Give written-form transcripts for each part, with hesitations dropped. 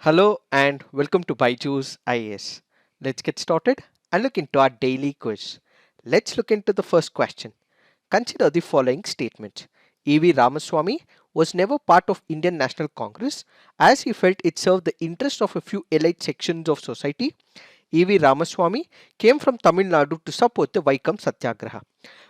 Hello and welcome to Byju's IAS. Let's get started and look into our daily quiz. Let's look into the first question. Consider the following statement. E.V. Ramaswamy was never part of Indian National Congress as he felt it served the interest of a few elite sections of society. E.V. Ramaswamy came from Tamil Nadu to support the Vaikam Satyagraha.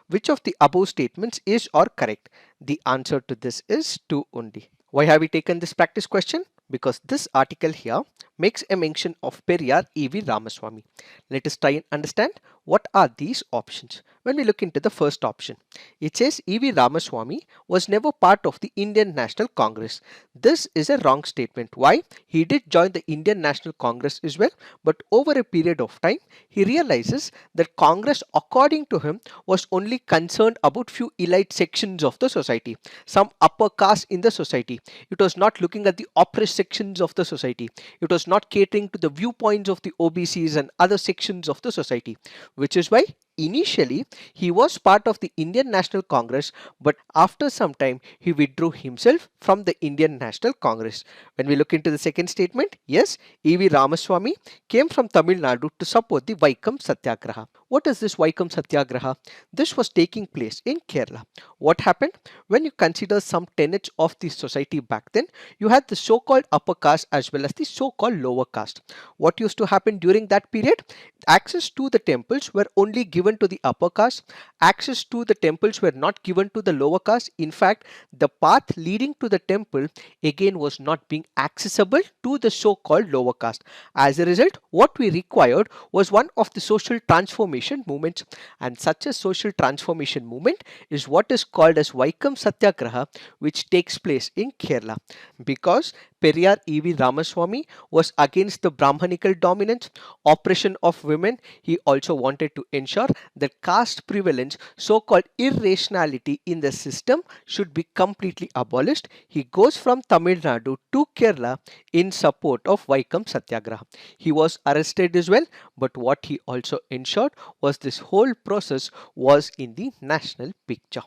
Which of the above statements is or correct? The answer to this is 2 only. Why have we taken this practice question? Because this article here makes a mention of Periyar E.V. Ramaswamy. Let us try and understand what are these options. When we look into the first option, it says E.V. Ramaswamy was never part of the Indian National Congress. This is a wrong statement. Why? He did join the Indian National Congress as well, but over a period of time, he realizes that Congress, according to him, was only concerned about few elite sections of the society, some upper caste in the society. It was not looking at the oppressed sections of the society. It was not catering to the viewpoints of the OBCs and other sections of the society, which is why initially he was part of the Indian National Congress, but after some time he withdrew himself from the Indian National Congress. When we look into the second statement, yes, E.V. Ramaswamy came from Tamil Nadu to support the Vaikam Satyagraha. What is this Vaikam Satyagraha? This was taking place in Kerala. What happened? When you consider some tenets of the society back then, you had the so-called upper caste as well as the so-called lower caste. What used to happen during that period? Access to the temples were only given to the upper caste. Access to the temples were not given to the lower caste. In fact, the path leading to the temple again was not being accessible to the so-called lower caste. As a result, what we required was one of the social transformation movements, and such a social transformation movement is what is called as Vaikam Satyagraha, which takes place in Kerala. Because Periyar E.V. Ramaswamy was against the Brahmanical dominance, oppression of women, he also wanted to ensure that caste prevalence, so-called irrationality in the system should be completely abolished. He goes from Tamil Nadu to Kerala in support of Vaikam Satyagraha. He was arrested as well, but what he also ensured was this whole process was in the national picture.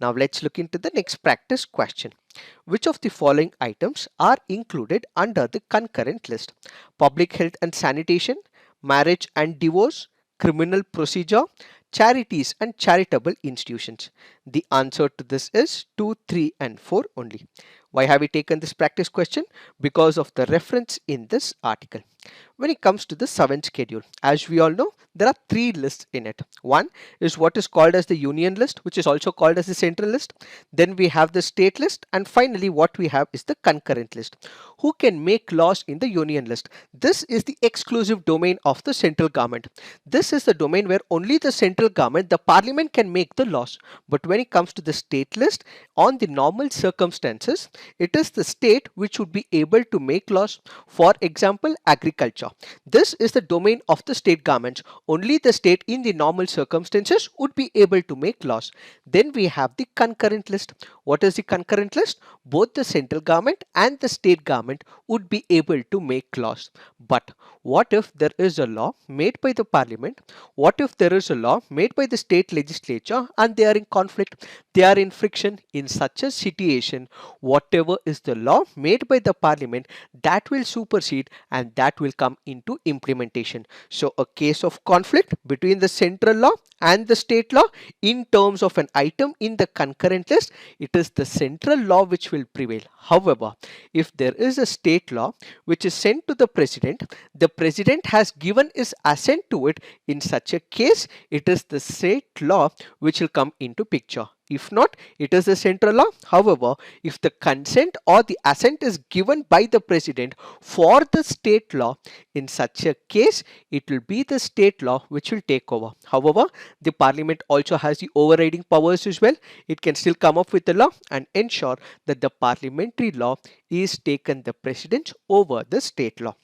Now let's look into the next practice question. Which of the following items are included under the concurrent list? Public health and sanitation, marriage and divorce, criminal procedure, charities and charitable institutions. The answer to this is 2, 3 and 4 only. Why have we taken this practice question? Because of the reference in this article. When it comes to the 7th schedule, as we all know, there are 3 lists in it. One is what is called as the union list, which is also called as the central list. Then we have the state list, and finally what we have is the concurrent list. Who can make laws in the union list? This is the exclusive domain of the central government. This is the domain where only the central government, the parliament, can make the laws. But when it comes to the state list, on the normal circumstances, it is the state which would be able to make laws. For example, agriculture. This is the domain of the state government. Only the state in the normal circumstances would be able to make laws. Then we have the concurrent list. What is the concurrent list? Both the central government and the state government would be able to make laws. But what if there is a law made by the parliament? What if there is a law made by the state legislature and they are in conflict? They are in friction. In such a situation, whatever is the law made by the parliament, that will supersede and that will come into implementation. So a case of conflict between the central law and the state law in terms of an item in the concurrent list, it is the central law which will prevail. However, if there is a state law which is sent to the president has given his assent to it. In such a case, it is the state law which will come into picture. If not, it is the central law. However, if the consent or the assent is given by the president for the state law, in such a case, it will be the state law which will take over. However, the parliament also has the overriding powers as well. It can still come up with the law and ensure that the parliamentary law is taken the precedence over the state law.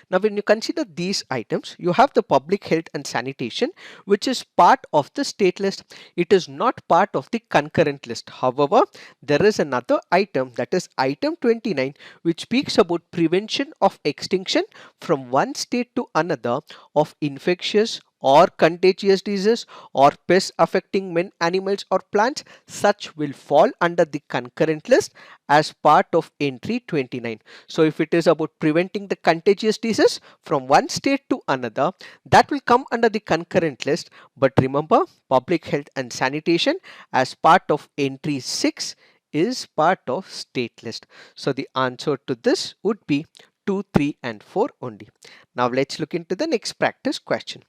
Now, when you consider these items, you have the public health and sanitation, which is part of the state list. It is not part of the concurrent list. However, there is another item, that is item 29, which speaks about prevention of extinction from one state to another of infectious or contagious disease or pests affecting men, animals or plants, such will fall under the concurrent list as part of entry 29. So if it is about preventing the contagious disease from one state to another, that will come under the concurrent list. But remember, public health and sanitation as part of entry 6 is part of state list. So the answer to this would be 2, 3 and 4 only. Now let's look into the next practice question.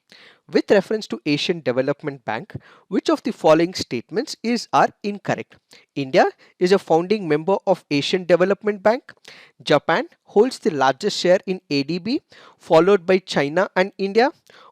With reference to Asian Development Bank, which of the following statements are incorrect? India is a founding member of Asian Development Bank. Japan holds the largest share in ADB, followed by China and India.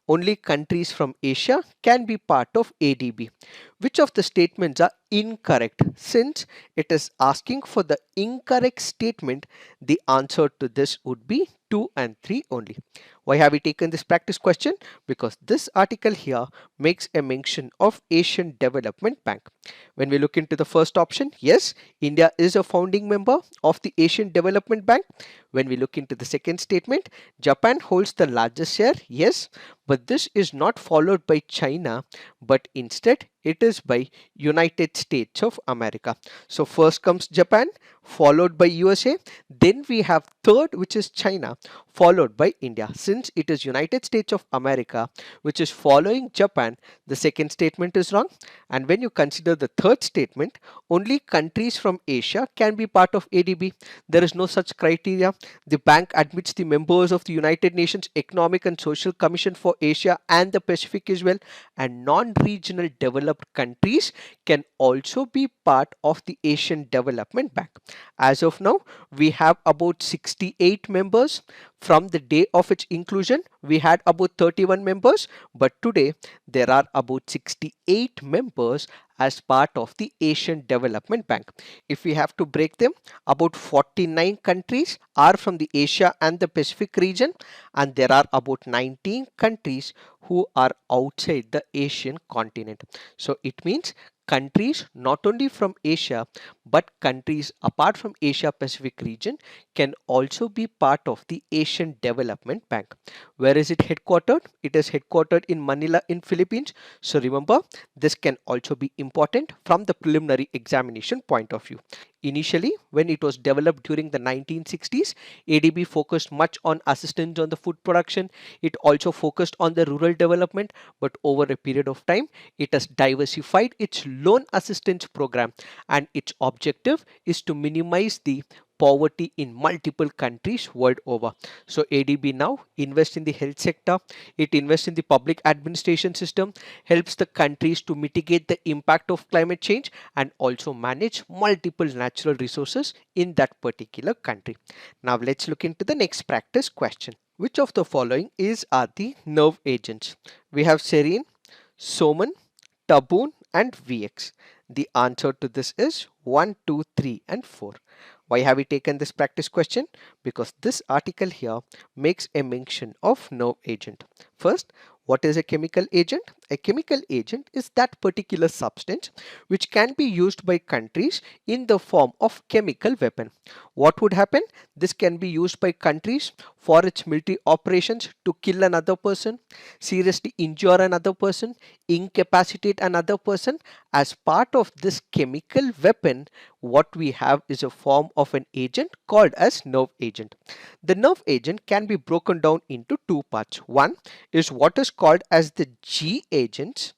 Only countries from Asia can be part of ADB. Which of the statements are incorrect? Since it is asking for the incorrect statement, the answer to this would be 2 and 3 only. Why have we taken this practice question? Because this article here makes a mention of Asian Development Bank. When we look into the first option, yes, India is a founding member of the Asian Development Bank. When we look into the second statement, Japan holds the largest share, yes, but this is not followed by China, but instead it is by United States of America. So first comes Japan, followed by USA, then we have third, which is China, followed by India. Since it is United States of America which is following Japan, the second statement is wrong. And when you consider the third statement, only countries from Asia can be part of ADB. There is no such criteria. The bank admits the members of the United Nations Economic and Social Commission for Asia and the Pacific as well, and non-regional developed countries can also be part of the Asian Development Bank. As of now, we have about 68 members. From the day of its inclusion, we had about 31 members, but today there are about 68 members as part of the Asian Development Bank. If we have to break them, about 49 countries are from the Asia and the Pacific region, and there are about 19 countries who are outside the Asian continent. So it means countries not only from Asia but countries apart from Asia Pacific region can also be part of the Asian Development Bank. Where is it headquartered? It is headquartered in Manila in Philippines. So remember, this can also be important from the preliminary examination point of view. Initially, when it was developed during the 1960s, ADB focused much on assistance on the food production. It also focused on the rural development, but over a period of time, it has diversified its loan assistance program, and its objective is to minimize the poverty in multiple countries world over. So ADB now invests in the health sector, it invests in the public administration system, helps the countries to mitigate the impact of climate change, and also manage multiple natural resources in that particular country. Now let's look into the next practice question. Which of the following are the nerve agents? We have serine, soman, tabun and VX. The answer to this is 1, 2, 3 and 4. Why have we taken this practice question? Because this article here makes a mention of nerve agent. First, what is a chemical agent? A chemical agent is that particular substance which can be used by countries in the form of chemical weapon. What would happen? This can be used by countries for its military operations to kill another person, seriously injure another person, incapacitate another person. As part of this chemical weapon, what we have is a form of an agent called as nerve agent. The nerve agent can be broken down into two parts. One is what is called as the G agents.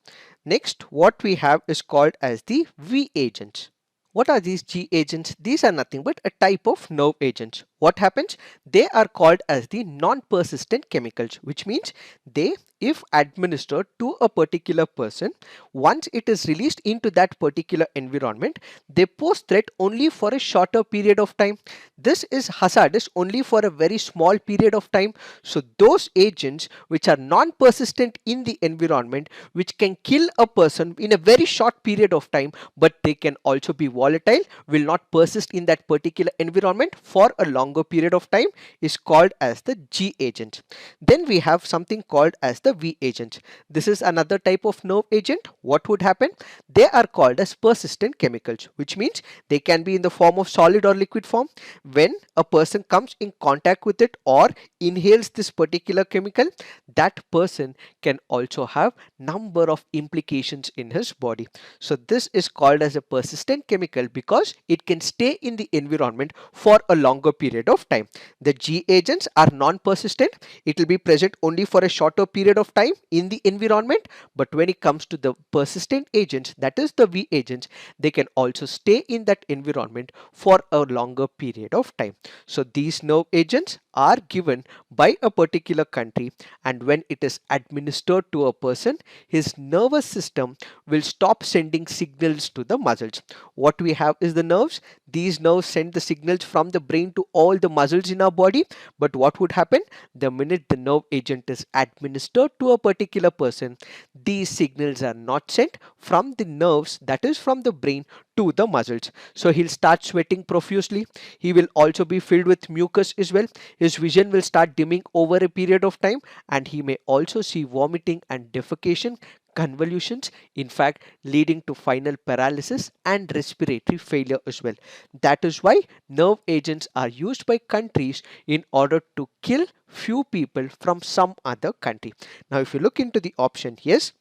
Next, what we have is called as the V agents. What are these G agents? These are nothing but a type of nerve agents. What happens? They are called as the non-persistent chemicals, which means they, if administered to a particular person, once it is released into that particular environment, they pose threat only for a shorter period of time. This is hazardous only for a very small period of time. So those agents which are non-persistent in the environment, which can kill a person in a very short period of time, but they can also be volatile, will not persist in that particular environment for a longer period of time, is called as the G agent. Then we have something called as the V agents. This is another type of nerve agent. What would happen? They are called as persistent chemicals, which means they can be in the form of solid or liquid form. When a person comes in contact with it or inhales this particular chemical, that person can also have number of implications in his body. So this is called as a persistent chemical because it can stay in the environment for a longer period of time. The G agents are non-persistent. It will be present only for a shorter period of time in the environment. But when it comes to the persistent agents, that is the V agents, they can also stay in that environment for a longer period of time. So these nerve agents are given by a particular country, and when it is administered to a person, his nervous system will stop sending signals to the muscles. What we have is the nerves. These nerves send the signals from the brain to all the muscles in our body. But what would happen? The minute the nerve agent is administered to a particular person, these signals are not sent from the nerves, that is from the brain, to the muscles. So he'll start sweating profusely. He will also be filled with mucus as well. His vision will start dimming over a period of time, and he may also see vomiting and defecation, convulsions, in fact leading to final paralysis and respiratory failure as well. That is why nerve agents are used by countries in order to kill few people from some other country. Now if you look into the option, yes,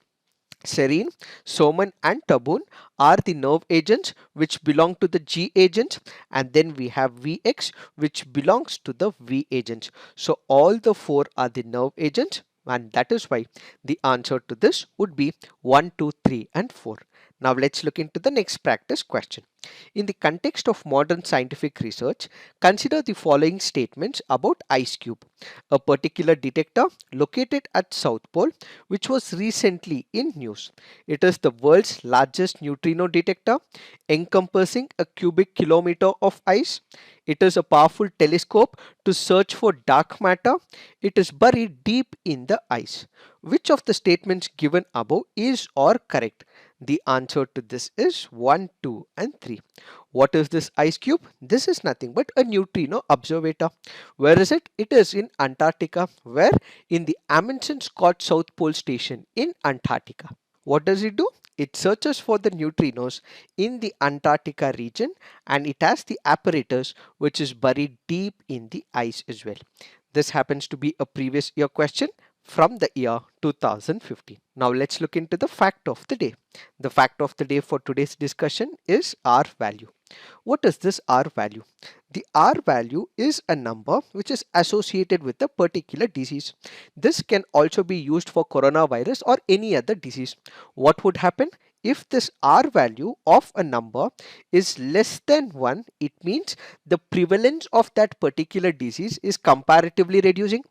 serine, soman and tabun are the nerve agents which belong to the G agents, and then we have Vx which belongs to the V agents. So all the four are the nerve agents, and that is why the answer to this would be 1, 2, 3 and 4. Now let's look into the next practice question. In the context of modern scientific research, consider the following statements about Ice Cube, a particular detector located at South Pole which was recently in news. It is the world's largest neutrino detector encompassing a cubic kilometer of ice. It is a powerful telescope to search for dark matter. It is buried deep in the ice. Which of the statements given above is or correct? The answer to this is 1, 2 and 3. What is this ice cube? This is nothing but a neutrino observator. Where is it? It is in Antarctica. Where? In the Amundsen Scott South Pole Station in Antarctica. What does it do? It searches for the neutrinos in the Antarctica region, and it has the apparatus which is buried deep in the ice as well. This happens to be a previous year question from the year 2015. Now let's look into the fact of the day. The fact of the day for today's discussion is R value. What is this R value? The R value is a number which is associated with a particular disease. This can also be used for coronavirus or any other disease. What would happen? If this R value of a number is less than 1, it means the prevalence of that particular disease is comparatively reducing.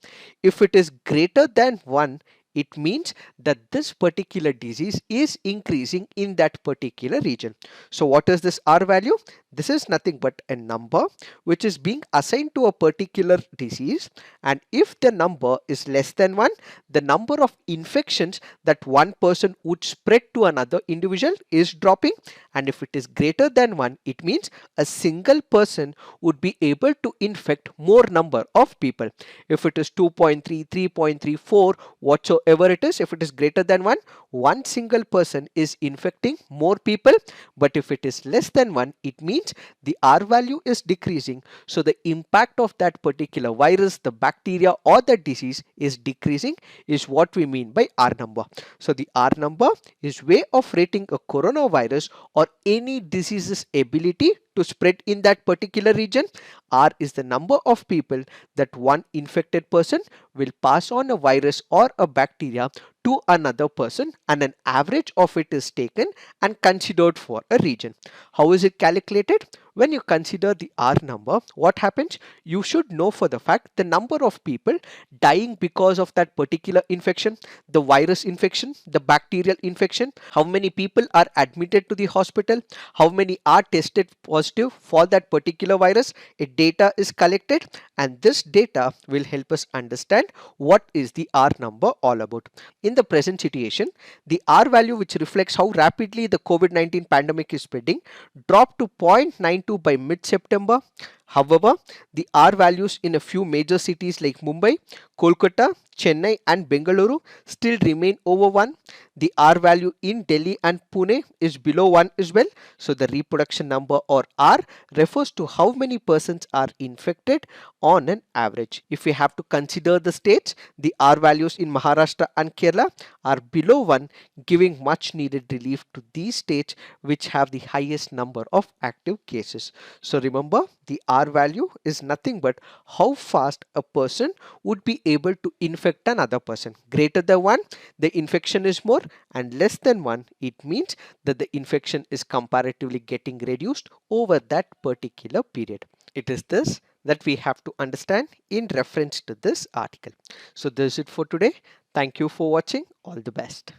If it is greater than 1, it means that this particular disease is increasing in that particular region. So what is this R value? This is nothing but a number which is being assigned to a particular disease, and if the number is less than 1, the number of infections that one person would spread to another individual is dropping, and if it is greater than 1, it means a single person would be able to infect more number of people. If it is 2.3, 3.3, 4, whatsoever it is, if it is greater than 1, one single person is infecting more people. But if it is less than 1, it means the R value is decreasing. So the impact of that particular virus, the bacteria or the disease is decreasing, is what we mean by R number. So the R number is way of rating a coronavirus or any disease's ability to spread in that particular region. R is the number of people that one infected person will pass on a virus or a bacteria to another person, and an average of it is taken and considered for a region. How is it calculated? When you consider the R number, what happens? You should know for the fact the number of people dying because of that particular infection, the virus infection, the bacterial infection, how many people are admitted to the hospital, how many are tested positive for that particular virus. A data is collected, and this data will help us understand what is the R number all about. In the present situation, the R value, which reflects how rapidly the COVID-19 pandemic is spreading, dropped to 0.92 by mid-September. However, the R values in a few major cities like Mumbai, Kolkata, Chennai, and Bengaluru still remain over 1. The R value in Delhi and Pune is below 1 as well. So, the reproduction number or R refers to how many persons are infected on an average. If we have to consider the states, the R values in Maharashtra and Kerala are below 1, giving much needed relief to these states which have the highest number of active cases. So remember, the R value is nothing but how fast a person would be able to infect another person. Greater than 1, the infection is more, and less than 1, it means that the infection is comparatively getting reduced over that particular period. It is this that we have to understand in reference to this article. So this is it for today. Thank you for watching. All the best.